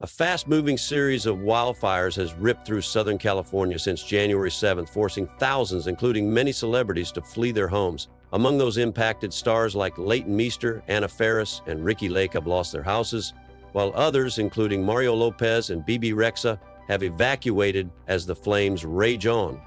A fast-moving series of wildfires has ripped through Southern California since January 7th, forcing thousands, including many celebrities, to flee their homes. Among those impacted, stars like Leighton Meester, Anna Faris, and Ricky Lake have lost their houses, while others, including Mario Lopez and BB Rexa, have evacuated as the flames rage on.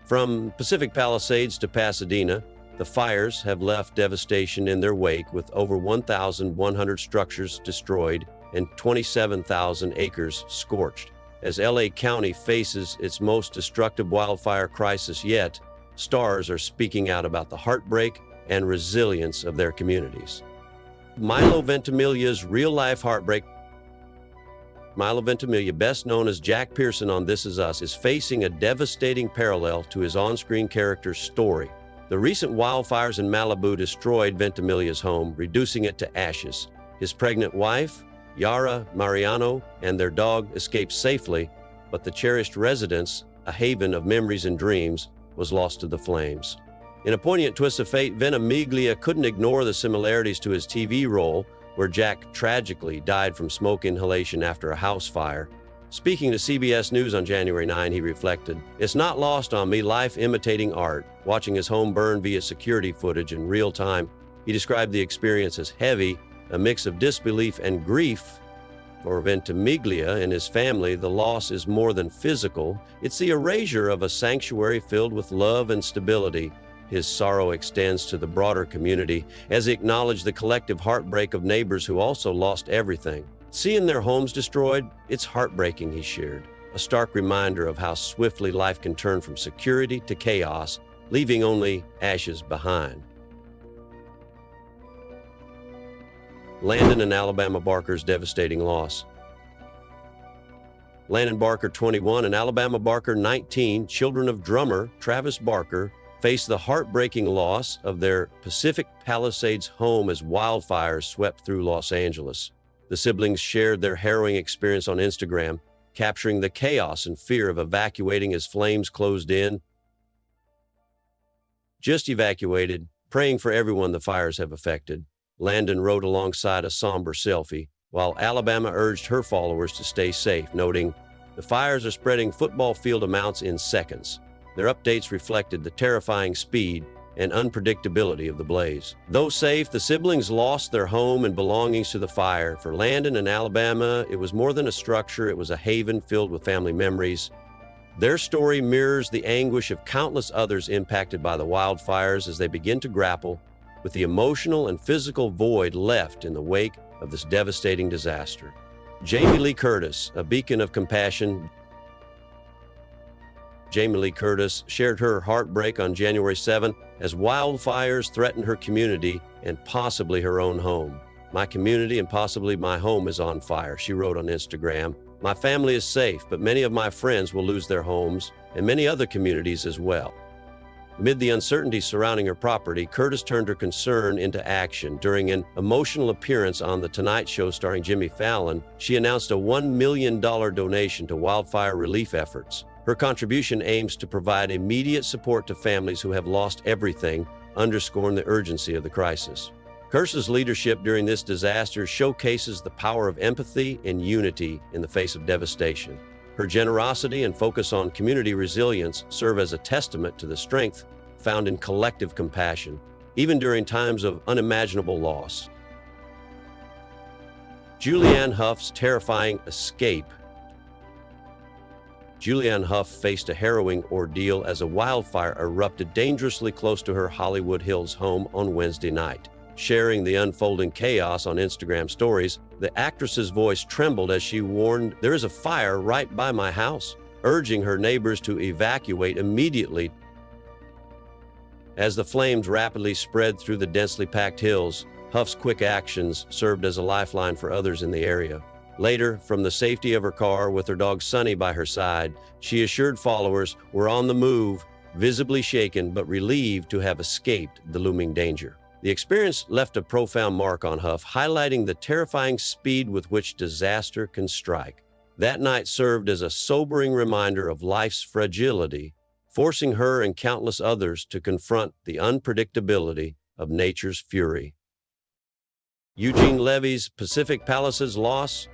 From Pacific Palisades to Pasadena, the fires have left devastation in their wake, with over 1,100 structures destroyed and 27,000 acres scorched. As LA County faces its most destructive wildfire crisis yet, stars are speaking out about the heartbreak and resilience of their communities. Milo Ventimiglia's real-life heartbreak. Milo Ventimiglia, best known as Jack Pearson on This Is Us, is facing a devastating parallel to his on-screen character's story. The recent wildfires in Malibu destroyed Ventimiglia's home, reducing it to ashes. His pregnant wife, Yara Mariano, and their dog escaped safely, but the cherished residence, a haven of memories and dreams, was lost to the flames. In a poignant twist of fate, Ventimiglia couldn't ignore the similarities to his TV role, where Jack tragically died from smoke inhalation after a house fire. Speaking to CBS News on January 9, he reflected, "It's not lost on me, life imitating art." Watching his home burn via security footage in real time, he described the experience as heavy, a mix of disbelief and grief. For Ventimiglia and his family, the loss is more than physical. It's the erasure of a sanctuary filled with love and stability. His sorrow extends to the broader community as he acknowledged the collective heartbreak of neighbors who also lost everything. Seeing their homes destroyed, it's heartbreaking, he shared, a stark reminder of how swiftly life can turn from security to chaos, leaving only ashes behind. Landon and Alabama Barker's devastating loss. Landon Barker, 21, and Alabama Barker, 19, children of drummer Travis Barker, faced the heartbreaking loss of their Pacific Palisades home as wildfires swept through Los Angeles. The siblings shared their harrowing experience on Instagram, capturing the chaos and fear of evacuating as flames closed in. "Just evacuated, praying for everyone the fires have affected," Landon wrote alongside a somber selfie, while Alabama urged her followers to stay safe, noting, "The fires are spreading football field amounts in seconds." Their updates reflected the terrifying speed and unpredictability of the blaze. Though safe, the siblings lost their home and belongings to the fire. For Landon and Alabama, it was more than a structure, it was a haven filled with family memories. Their story mirrors the anguish of countless others impacted by the wildfires as they begin to grapple with the emotional and physical void left in the wake of this devastating disaster. Jamie Lee Curtis, a beacon of compassion. Jamie Lee Curtis shared her heartbreak on January 7 as wildfires threatened her community and possibly her own home. "My community and possibly my home is on fire," she wrote on Instagram. "My family is safe, but many of my friends will lose their homes, and many other communities as well." Amid the uncertainty surrounding her property, Curtis turned her concern into action. During an emotional appearance on The Tonight Show starring Jimmy Fallon, she announced a $1 million donation to wildfire relief efforts. Her contribution aims to provide immediate support to families who have lost everything, underscoring the urgency of the crisis. Curtis's leadership during this disaster showcases the power of empathy and unity in the face of devastation. Her generosity and focus on community resilience serve as a testament to the strength found in collective compassion, even during times of unimaginable loss. Julianne Hough's terrifying escape. Julianne Hough faced a harrowing ordeal as a wildfire erupted dangerously close to her Hollywood Hills home on Wednesday night. Sharing the unfolding chaos on Instagram stories, the actress's voice trembled as she warned, "There is a fire right by my house," urging her neighbors to evacuate immediately. As the flames rapidly spread through the densely packed hills, Hough's quick actions served as a lifeline for others in the area. Later, from the safety of her car with her dog Sunny by her side, she assured followers, "We're on the move," visibly shaken but relieved to have escaped the looming danger. The experience left a profound mark on Hough, highlighting the terrifying speed with which disaster can strike. That night served as a sobering reminder of life's fragility, forcing her and countless others to confront the unpredictability of nature's fury. Eugene Levy's Pacific Palisades loss.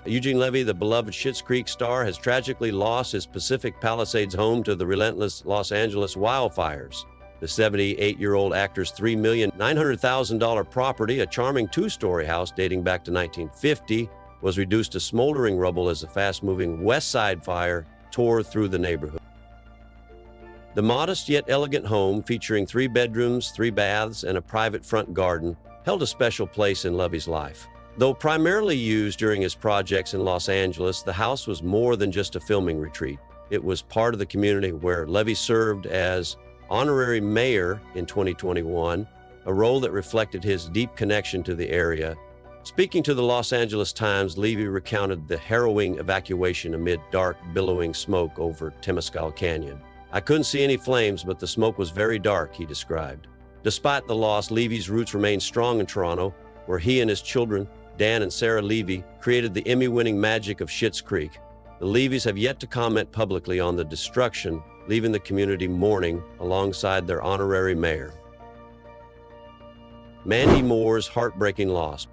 Eugene Levy, the beloved Schitt's Creek star, has tragically lost his Pacific Palisades home to the relentless Los Angeles wildfires. The 78-year-old actor's $3,900,000 property, a charming two-story house dating back to 1950, was reduced to smoldering rubble as the fast-moving West Side fire tore through the neighborhood. The modest yet elegant home, featuring 3 bedrooms, 3 baths, and a private front garden, held a special place in Levy's life. Though primarily used during his projects in Los Angeles, the house was more than just a filming retreat. It was part of the community where Levy served as honorary mayor in 2021, a role that reflected his deep connection to the area. Speaking to the Los Angeles Times, Levy recounted the harrowing evacuation amid dark, billowing smoke over Temescal Canyon. "I couldn't see any flames, but the smoke was very dark," he described. Despite the loss, Levy's roots remain strong in Toronto, where he and his children, Dan and Sarah Levy, created the Emmy-winning magic of Schitt's Creek. The Levys have yet to comment publicly on the destruction, leaving the community mourning alongside their honorary mayor. Mandy Moore's heartbreaking loss.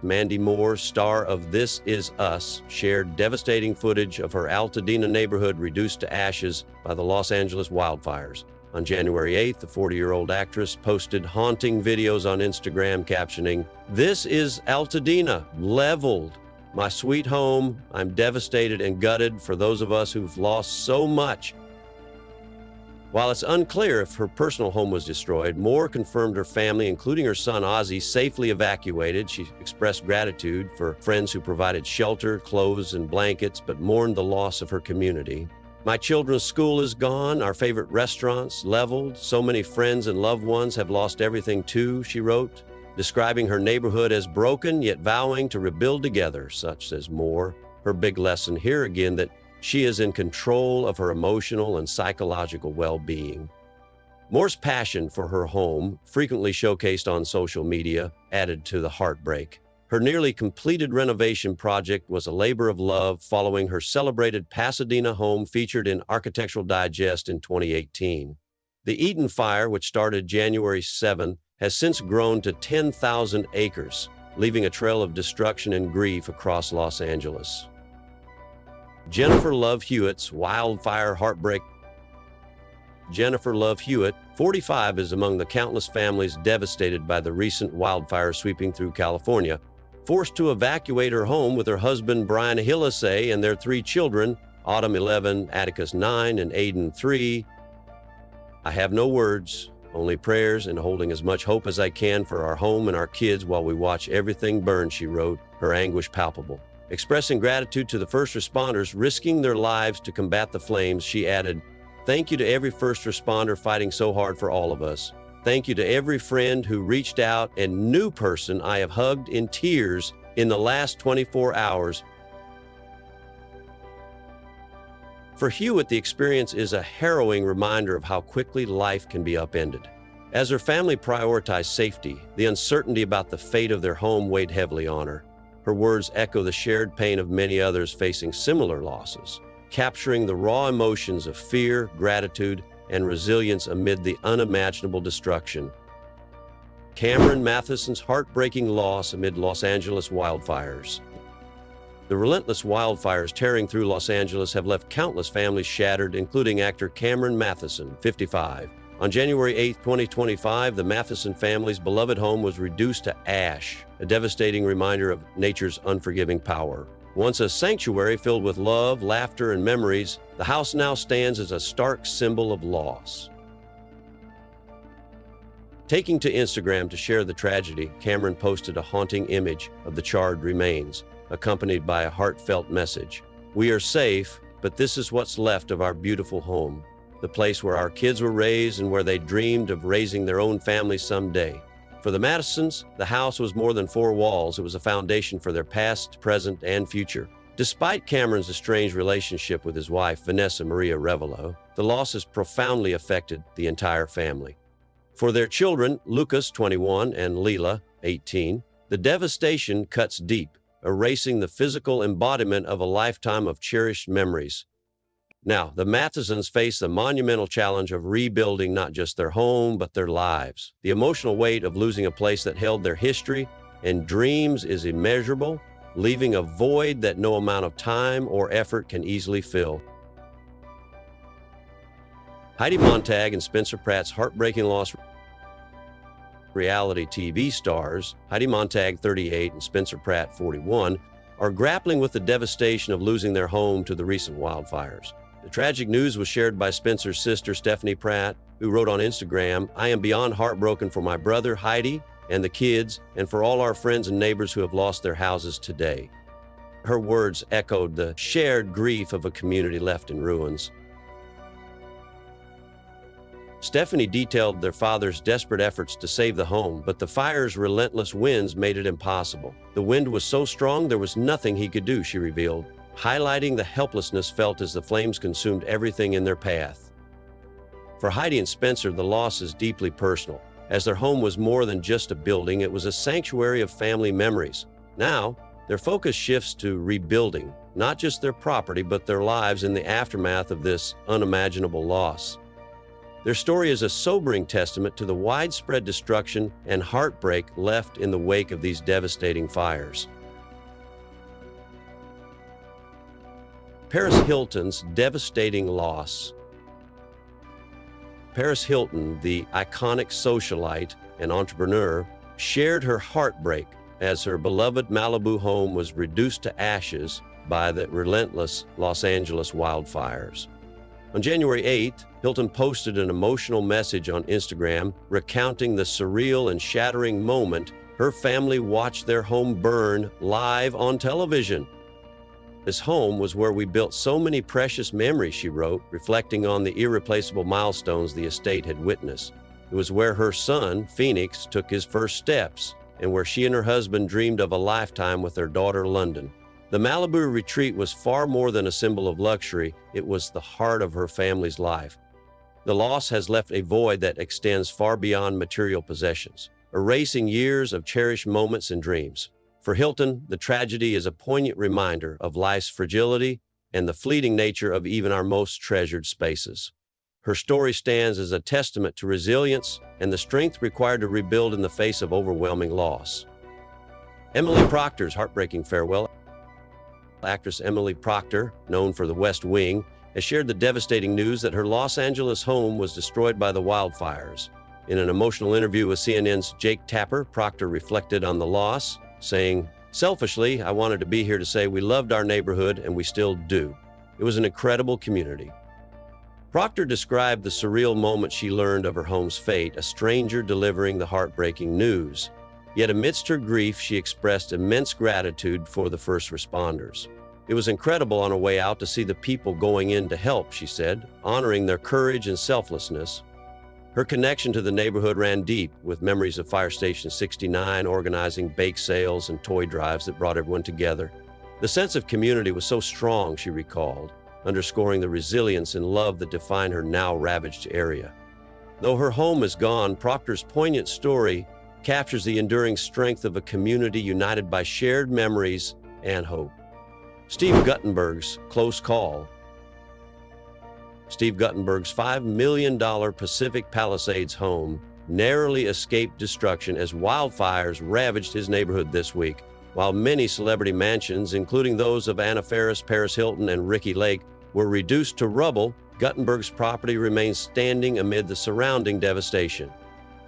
Mandy Moore, star of This Is Us, shared devastating footage of her Altadena neighborhood reduced to ashes by the Los Angeles wildfires. On January 8th, the 40-year-old actress posted haunting videos on Instagram captioning, "This is Altadena, leveled. My sweet home. I'm devastated and gutted for those of us who've lost so much." While it's unclear if her personal home was destroyed, Moore confirmed her family, including her son Ozzy, safely evacuated. She expressed gratitude for friends who provided shelter, clothes, and blankets, but mourned the loss of her community. "My children's school is gone, our favorite restaurants leveled. So many friends and loved ones have lost everything too," she wrote, describing her neighborhood as broken, yet vowing to rebuild together. Such, says Moore, her big lesson here again that she is in control of her emotional and psychological well-being. Moore's passion for her home, frequently showcased on social media, added to the heartbreak. Her nearly completed renovation project was a labor of love following her celebrated Pasadena home featured in Architectural Digest in 2018. The Eaton Fire, which started January 7, has since grown to 10,000 acres, leaving a trail of destruction and grief across Los Angeles. Jennifer Love Hewitt's wildfire heartbreak. Jennifer Love Hewitt, 45, is among the countless families devastated by the recent wildfire sweeping through California. Forced to evacuate her home with her husband Brian Hillisay and their 3 children, Autumn 11, Atticus 9, and Aiden 3. "I have no words, only prayers and holding as much hope as I can for our home and our kids while we watch everything burn," she wrote, her anguish palpable. Expressing gratitude to the first responders risking their lives to combat the flames, she added, "Thank you to every first responder fighting so hard for all of us. Thank you to every friend who reached out and new person I have hugged in tears in the last 24 hours." For Hewitt, the experience is a harrowing reminder of how quickly life can be upended. As her family prioritized safety, the uncertainty about the fate of their home weighed heavily on her. Her words echo the shared pain of many others facing similar losses, capturing the raw emotions of fear, gratitude, and resilience amid the unimaginable destruction. Cameron Matheson's heartbreaking loss amid Los Angeles wildfires. The relentless wildfires tearing through Los Angeles have left countless families shattered, including actor Cameron Matheson, 55. On January 8, 2025, the Matheson family's beloved home was reduced to ash, a devastating reminder of nature's unforgiving power. Once a sanctuary filled with love, laughter, and memories, the house now stands as a stark symbol of loss. Taking to Instagram to share the tragedy, Cameron posted a haunting image of the charred remains, accompanied by a heartfelt message. "We are safe, but this is what's left of our beautiful home, the place where our kids were raised and where they dreamed of raising their own families someday." For the Madisons, the house was more than 4 walls. It was a foundation for their past, present, and future. Despite Cameron's estranged relationship with his wife, Vanessa Maria Revelo, the loss has profoundly affected the entire family. For their children, Lucas, 21, and Leela, 18, the devastation cuts deep, erasing the physical embodiment of a lifetime of cherished memories. Now, the Mathesons face the monumental challenge of rebuilding not just their home, but their lives. The emotional weight of losing a place that held their history and dreams is immeasurable, leaving a void that no amount of time or effort can easily fill. Heidi Montag and Spencer Pratt's heartbreaking loss. Reality TV stars, Heidi Montag, 38, and Spencer Pratt, 41, are grappling with the devastation of losing their home to the recent wildfires. The tragic news was shared by Spencer's sister, Stephanie Pratt, who wrote on Instagram, "I am beyond heartbroken for my brother, Heidi, and the kids, and for all our friends and neighbors who have lost their houses today." Her words echoed the shared grief of a community left in ruins. Stephanie detailed their father's desperate efforts to save the home, but the fire's relentless winds made it impossible. The wind was so strong there was nothing he could do, she revealed, highlighting the helplessness felt as the flames consumed everything in their path. For Heidi and Spencer, the loss is deeply personal. As their home was more than just a building, it was a sanctuary of family memories. Now, their focus shifts to rebuilding, not just their property, but their lives in the aftermath of this unimaginable loss. Their story is a sobering testament to the widespread destruction and heartbreak left in the wake of these devastating fires. Paris Hilton's devastating loss. Paris Hilton, the iconic socialite and entrepreneur, shared her heartbreak as her beloved Malibu home was reduced to ashes by the relentless Los Angeles wildfires. On January 8th, Hilton posted an emotional message on Instagram recounting the surreal and shattering moment her family watched their home burn live on television. "This home was where we built so many precious memories," she wrote, reflecting on the irreplaceable milestones the estate had witnessed. It was where her son, Phoenix, took his first steps, and where she and her husband dreamed of a lifetime with their daughter, London. The Malibu retreat was far more than a symbol of luxury. It was the heart of her family's life. The loss has left a void that extends far beyond material possessions, erasing years of cherished moments and dreams. For Hilton, the tragedy is a poignant reminder of life's fragility and the fleeting nature of even our most treasured spaces. Her story stands as a testament to resilience and the strength required to rebuild in the face of overwhelming loss. Emily Proctor's heartbreaking farewell. Actress Emily Proctor, known for The West Wing, has shared the devastating news that her Los Angeles home was destroyed by the wildfires. In an emotional interview with CNN's Jake Tapper, Proctor reflected on the loss, saying, "Selfishly, I wanted to be here to say we loved our neighborhood and we still do. It was an incredible community." Proctor described the surreal moment she learned of her home's fate, a stranger delivering the heartbreaking news. Yet amidst her grief, she expressed immense gratitude for the first responders. "It was incredible on her way out to see the people going in to help," she said, honoring their courage and selflessness. Her connection to the neighborhood ran deep, with memories of Fire Station 69 organizing bake sales and toy drives that brought everyone together. The sense of community was so strong, she recalled, underscoring the resilience and love that define her now ravaged area. Though her home is gone, Proctor's poignant story captures the enduring strength of a community united by shared memories and hope. Steve Guttenberg's close call. Steve Guttenberg's $5 million Pacific Palisades home narrowly escaped destruction as wildfires ravaged his neighborhood this week. While many celebrity mansions, including those of Anna Faris, Paris Hilton, and Ricky Lake, were reduced to rubble, Guttenberg's property remains standing amid the surrounding devastation.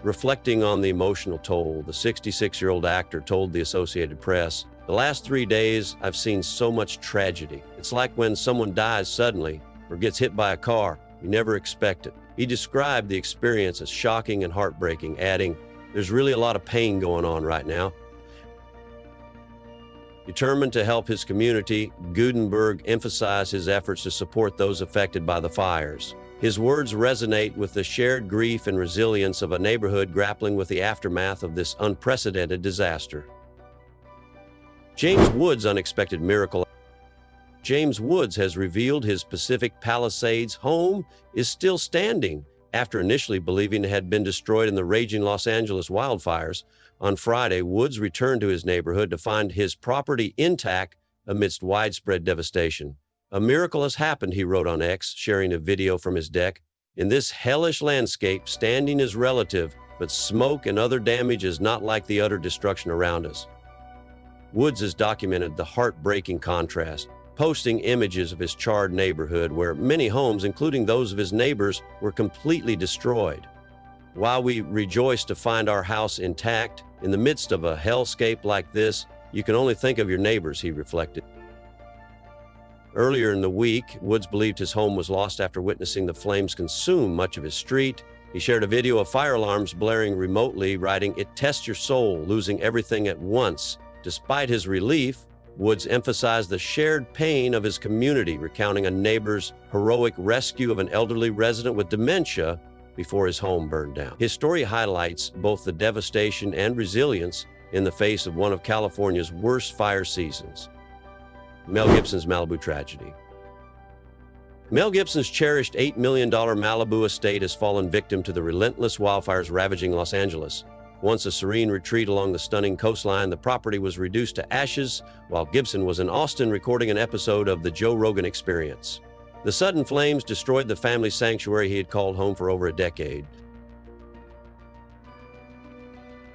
Reflecting on the emotional toll, the 66-year-old actor told the Associated Press, "The last 3 days, I've seen so much tragedy. It's like when someone dies suddenly or gets hit by a car. You never expect it." He described the experience as shocking and heartbreaking, adding, "There's really a lot of pain going on right now." Determined to help his community, Guttenberg emphasized his efforts to support those affected by the fires. His words resonate with the shared grief and resilience of a neighborhood grappling with the aftermath of this unprecedented disaster. James Woods' unexpected miracle. James Woods has revealed his Pacific Palisades home is still standing after initially believing it had been destroyed in the raging Los Angeles wildfires. On Friday, Woods returned to his neighborhood to find his property intact amidst widespread devastation. "A miracle has happened," he wrote on X, sharing a video from his deck. "In this hellish landscape, standing is relative, but smoke and other damage is not like the utter destruction around us." Woods has documented the heartbreaking contrast, posting images of his charred neighborhood where many homes, including those of his neighbors, were completely destroyed. While we rejoice to find our house intact, in the midst of a hellscape like this, you can only think of your neighbors, he reflected. Earlier in the week, Woods believed his home was lost after witnessing the flames consume much of his street. He shared a video of fire alarms blaring remotely, writing, "It tests your soul, losing everything at once." Despite his relief, Woods emphasized the shared pain of his community, recounting a neighbor's heroic rescue of an elderly resident with dementia before his home burned down. His story highlights both the devastation and resilience in the face of one of California's worst fire seasons. Mel Gibson's Malibu tragedy. Mel Gibson's cherished $8 million Malibu estate has fallen victim to the relentless wildfires ravaging Los Angeles. Once a serene retreat along the stunning coastline, the property was reduced to ashes while Gibson was in Austin recording an episode of The Joe Rogan Experience. The sudden flames destroyed the family sanctuary he had called home for over a decade.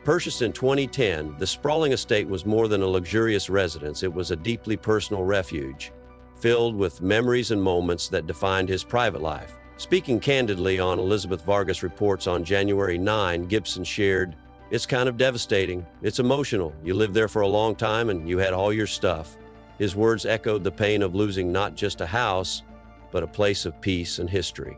Purchased in 2010, the sprawling estate was more than a luxurious residence. It was a deeply personal refuge, filled with memories and moments that defined his private life. Speaking candidly on Elizabeth Vargas Reports on January 9, Gibson shared, "It's kind of devastating. It's emotional. You lived there for a long time and you had all your stuff." His words echoed the pain of losing not just a house, but a place of peace and history.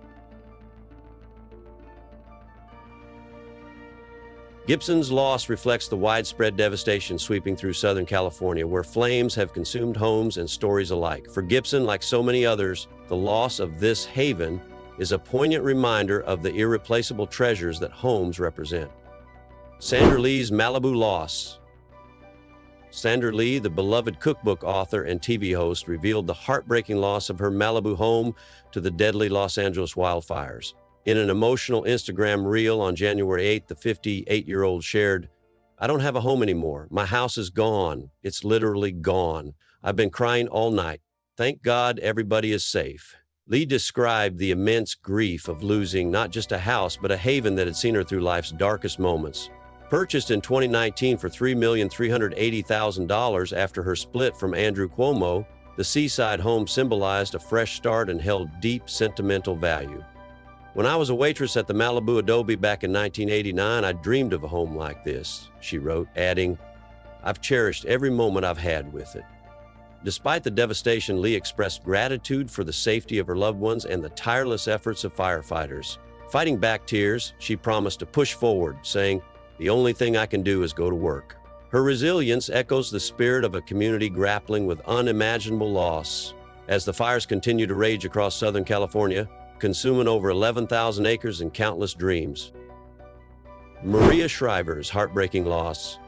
Gibson's loss reflects the widespread devastation sweeping through Southern California, where flames have consumed homes and stories alike. For Gibson, like so many others, the loss of this haven is a poignant reminder of the irreplaceable treasures that homes represent. Sandra Lee's Malibu loss. Sandra Lee, the beloved cookbook author and TV host, revealed the heartbreaking loss of her Malibu home to the deadly Los Angeles wildfires. In an emotional Instagram reel on January 8th, the 58-year-old shared, "I don't have a home anymore. My house is gone. It's literally gone. I've been crying all night. Thank God everybody is safe." Lee described the immense grief of losing not just a house, but a haven that had seen her through life's darkest moments. Purchased in 2019 for $3,380,000 after her split from Andrew Cuomo, the seaside home symbolized a fresh start and held deep sentimental value. "When I was a waitress at the Malibu Adobe back in 1989, I dreamed of a home like this," she wrote, adding, "I've cherished every moment I've had with it." Despite the devastation, Lee expressed gratitude for the safety of her loved ones and the tireless efforts of firefighters. Fighting back tears, she promised to push forward, saying, "The only thing I can do is go to work." Her resilience echoes the spirit of a community grappling with unimaginable loss. As the fires continue to rage across Southern California, consuming over 11,000 acres and countless dreams. Maria Shriver's heartbreaking loss.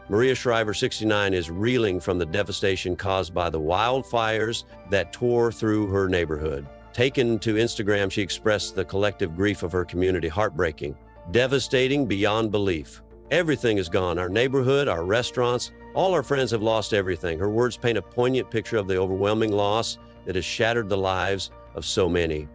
Maria Shriver, 69, is reeling from the devastation caused by the wildfires that tore through her neighborhood. Taken to Instagram, she expressed the collective grief of her community. "Heartbreaking, devastating beyond belief. Everything is gone. Our neighborhood, our restaurants, all our friends have lost everything." Her words paint a poignant picture of the overwhelming loss that has shattered the lives of so many.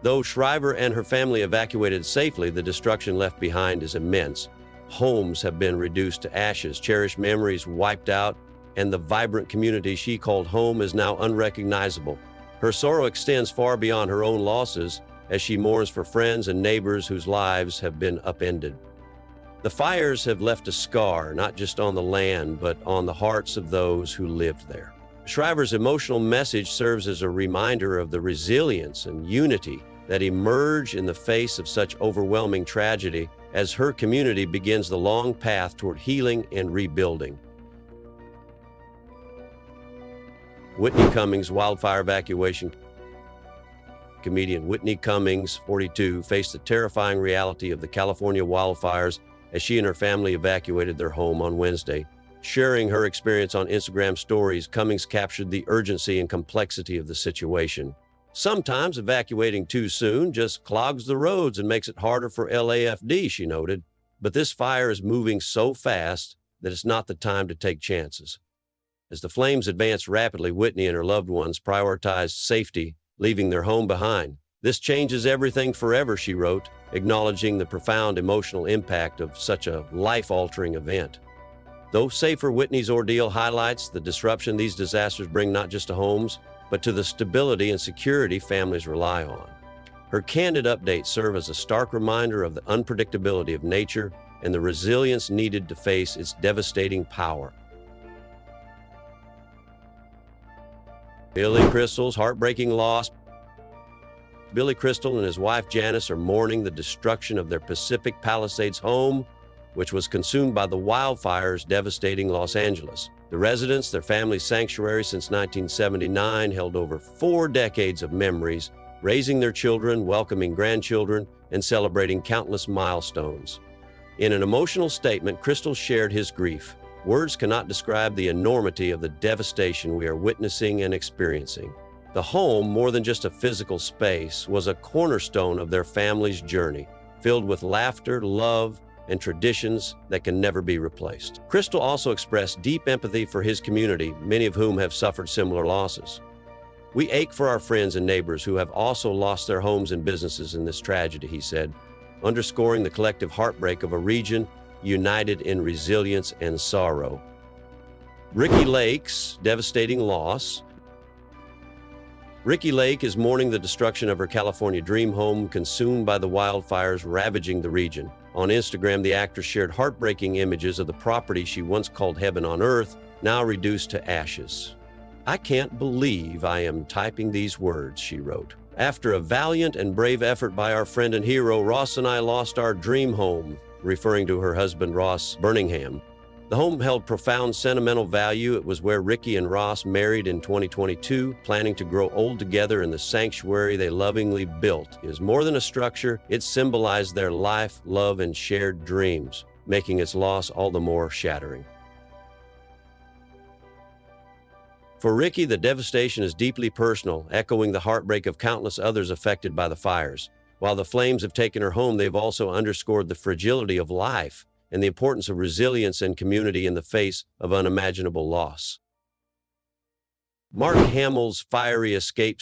Though Shriver and her family evacuated safely, the destruction left behind is immense. Homes have been reduced to ashes, cherished memories wiped out, and the vibrant community she called home is now unrecognizable. Her sorrow extends far beyond her own losses as she mourns for friends and neighbors whose lives have been upended. The fires have left a scar, not just on the land, but on the hearts of those who lived there. Shriver's emotional message serves as a reminder of the resilience and unity that emerge in the face of such overwhelming tragedy as her community begins the long path toward healing and rebuilding. Whitney Cummings, wildfire evacuation. Comedian Whitney Cummings, 42, faced the terrifying reality of the California wildfires as she and her family evacuated their home on Wednesday. Sharing her experience on Instagram stories, Cummings captured the urgency and complexity of the situation. "Sometimes evacuating too soon just clogs the roads and makes it harder for LAFD," she noted. "But this fire is moving so fast that it's not the time to take chances." As the flames advanced rapidly, Whitney and her loved ones prioritized safety, leaving their home behind. "This changes everything forever," she wrote, acknowledging the profound emotional impact of such a life-altering event. Though safer, Whitney's ordeal highlights the disruption these disasters bring not just to homes, but to the stability and security families rely on. Her candid updates serve as a stark reminder of the unpredictability of nature and the resilience needed to face its devastating power. Billy Crystal's heartbreaking loss. Billy Crystal and his wife Janice are mourning the destruction of their Pacific Palisades home, which was consumed by the wildfires devastating Los Angeles. The residence, their family's sanctuary since 1979, held over 4 decades of memories, raising their children, welcoming grandchildren, and celebrating countless milestones. In an emotional statement, Crystal shared his grief. Words cannot describe the enormity of the devastation we are witnessing and experiencing. The home, more than just a physical space, was a cornerstone of their family's journey, filled with laughter, love, and traditions that can never be replaced. Crystal also expressed deep empathy for his community, many of whom have suffered similar losses. "We ache for our friends and neighbors who have also lost their homes and businesses in this tragedy," he said, underscoring the collective heartbreak of a region united in resilience and sorrow. Ricky Lake's devastating loss. Ricky Lake is mourning the destruction of her California dream home, consumed by the wildfires ravaging the region. On Instagram, the actress shared heartbreaking images of the property she once called heaven on earth, now reduced to ashes. "I can't believe I am typing these words," she wrote. "After a valiant and brave effort by our friend and hero, Ross and I lost our dream home," referring to her husband, Ross Birmingham. The home held profound sentimental value. It was where Ricky and Ross married in 2022, planning to grow old together in the sanctuary they lovingly built. It is more than a structure. It symbolized their life, love, and shared dreams, making its loss all the more shattering. For Ricky, the devastation is deeply personal, echoing the heartbreak of countless others affected by the fires. While the flames have taken her home, they've also underscored the fragility of life and the importance of resilience and community in the face of unimaginable loss. Mark Hamill's fiery escape.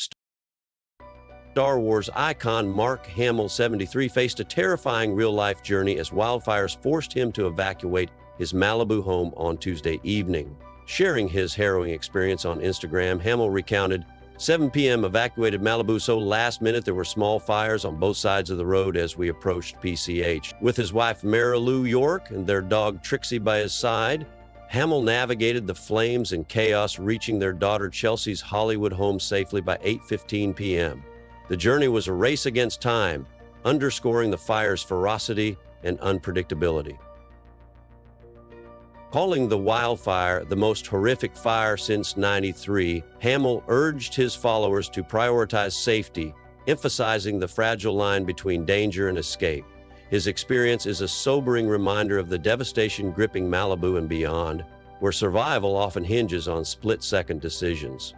Star Wars icon Mark Hamill, 73, faced a terrifying real-life journey as wildfires forced him to evacuate his Malibu home on Tuesday evening. Sharing his harrowing experience on Instagram, Hamill recounted, "7 p.m. evacuated Malibu so last minute there were small fires on both sides of the road as we approached PCH. With his wife Mara Lou York and their dog Trixie by his side, Hamill navigated the flames and chaos, reaching their daughter Chelsea's Hollywood home safely by 8:15 p.m. The journey was a race against time, underscoring the fire's ferocity and unpredictability." Calling the wildfire the most horrific fire since '93, Hamill urged his followers to prioritize safety, emphasizing the fragile line between danger and escape. His experience is a sobering reminder of the devastation gripping Malibu and beyond, where survival often hinges on split-second decisions.